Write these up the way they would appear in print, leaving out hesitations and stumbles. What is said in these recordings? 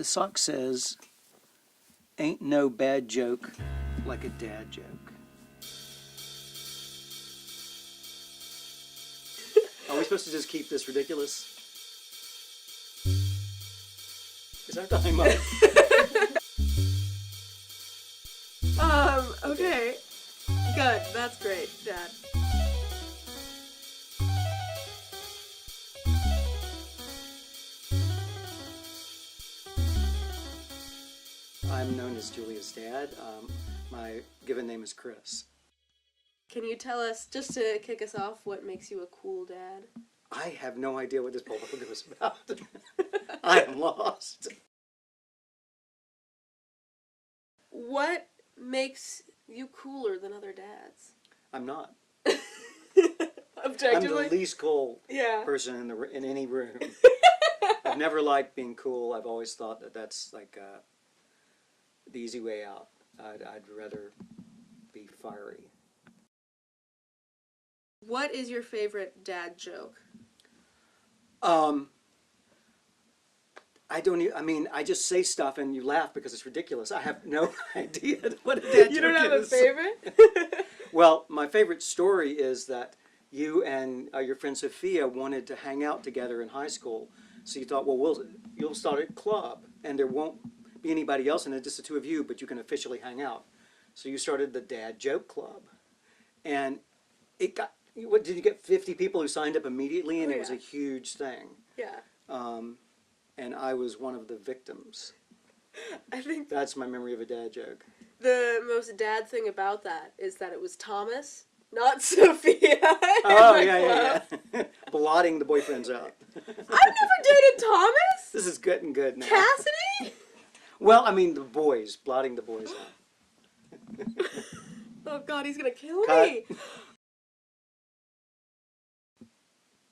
sock says, "Ain't no bad joke like a dad joke." Are we supposed to just keep this ridiculous? Is our time up? Okay. Good. That's great, Dad. I'm known as Julia's dad. My given name is Chris. Can you tell us, just to kick us off, what makes you a cool dad? I have no idea what this poll was about. I am lost. What makes you cooler than other dads? I'm not. Objectively? I'm the least cool Yeah. person in any room. I've never liked being cool. I've always thought that that's like the easy way out. I'd rather be fiery. What is your favorite dad joke? I don't even, I mean, I just say stuff and you laugh because it's ridiculous. I have no idea what a dad You joke don't have a is. favorite? Well, my favorite story is that you and your friend Sophia wanted to hang out together in high school. So you thought, well, you'll start a club and there won't be anybody else in it, just the two of you, but you can officially hang out. So you started the Dad Joke Club. And it got, what, did you get 50 people who signed up immediately? And it was a huge thing. Yeah. And I was one of the victims. I think That's my memory of a dad joke. the most dad thing about that is that it was Thomas, not Sophia. Oh, yeah. Blotting the boyfriends out. I've never dated Thomas. This is getting good now. Cassidy? Well, I mean the boys, blotting the boys out. Oh God, he's gonna kill Cut. me.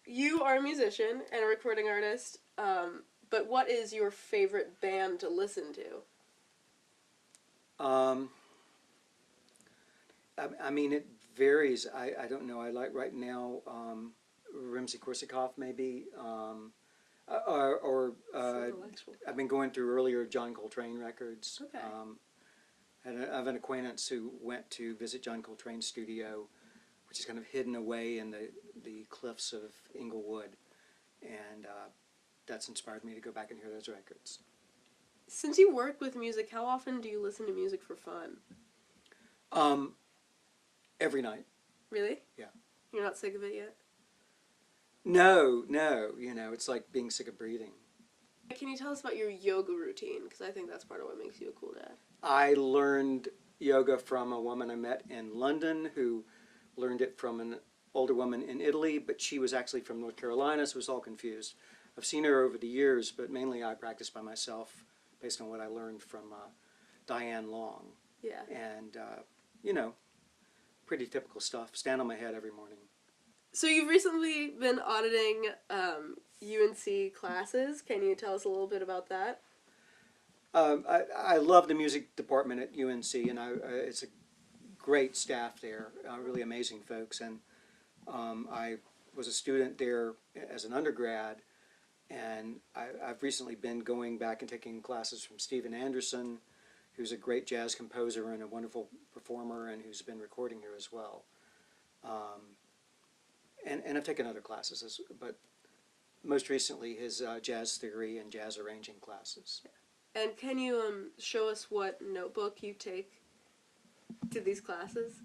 You are a musician and a recording artist, but what is your favorite band to listen to? I mean, it varies. I don't know. I like right now Rimsky-Korsakov maybe, or I've been going through earlier John Coltrane records. Okay. And I have an acquaintance who went to visit John Coltrane's studio, which is kind of hidden away in the cliffs of Inglewood, and that's inspired me to go back and hear those records. Since you work with music, how often do you listen to music for fun? Every night. Really? Yeah. You're not sick of it yet? No, you know, it's like being sick of breathing. Can you tell us about your yoga routine? Because I think that's part of what makes you a cool dad. I learned yoga from a woman I met in London who learned it from an older woman in Italy, but she was actually from North Carolina, so I was all confused. I've seen her over the years, but mainly I practice by myself based on what I learned from Diane Long. Yeah. And, you know, pretty typical stuff. Stand on my head every morning. So you've recently been auditing UNC classes. Can you tell us a little bit about that? I love the music department at UNC, and it's a great staff there, really amazing folks. And I was a student there as an undergrad, and I've recently been going back and taking classes from Steven Anderson, who's a great jazz composer and a wonderful performer, and who's been recording here as well. And I've taken other classes, but most recently his jazz theory and jazz arranging classes. And can you show us what notebook you take to these classes?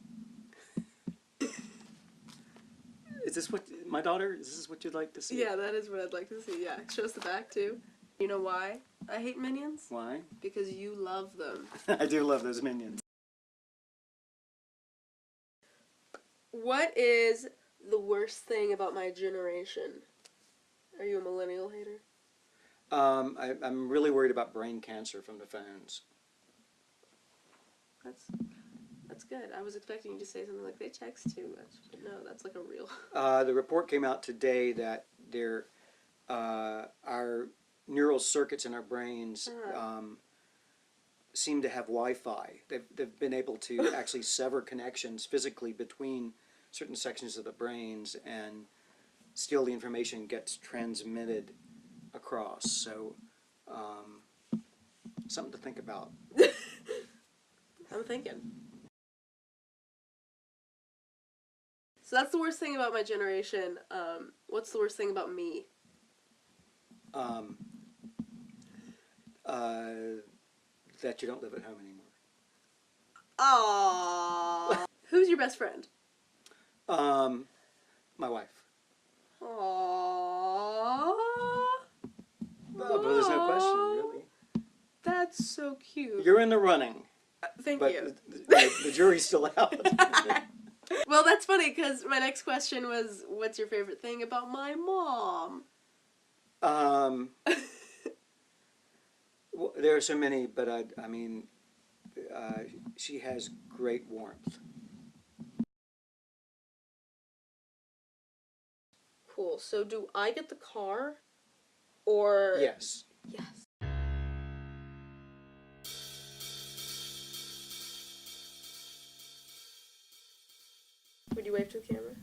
Is this what, my daughter, is this what you'd like to see? Yeah, that is what I'd like to see. Yeah, show us the back too. You know why I hate Minions? Why? Because you love them. I do love those Minions. What is the worst thing about my generation? Are you a millennial hater? I'm really worried about brain cancer from the phones. That's good. I was expecting you to say something like they text too much. But no, that's like a real. The report came out today that our neural circuits in our brains seem to have Wi-Fi. They've been able to actually sever connections physically between certain sections of the brains, and still the information gets transmitted across. So something to think about. I'm thinking. So that's the worst thing about my generation. What's the worst thing about me? Um, that you don't live at home anymore. Aww. Who's your best friend? My wife. Aww. But there's no question, really. That's so cute. You're in the running, Thank but you. the jury's still out. Well, that's funny because my next question was, what's your favorite thing about my mom? Well, there are so many, but I mean, she has great warmth. Cool. So do I get the car? Or... Yes. Yes. Would you wave to the camera?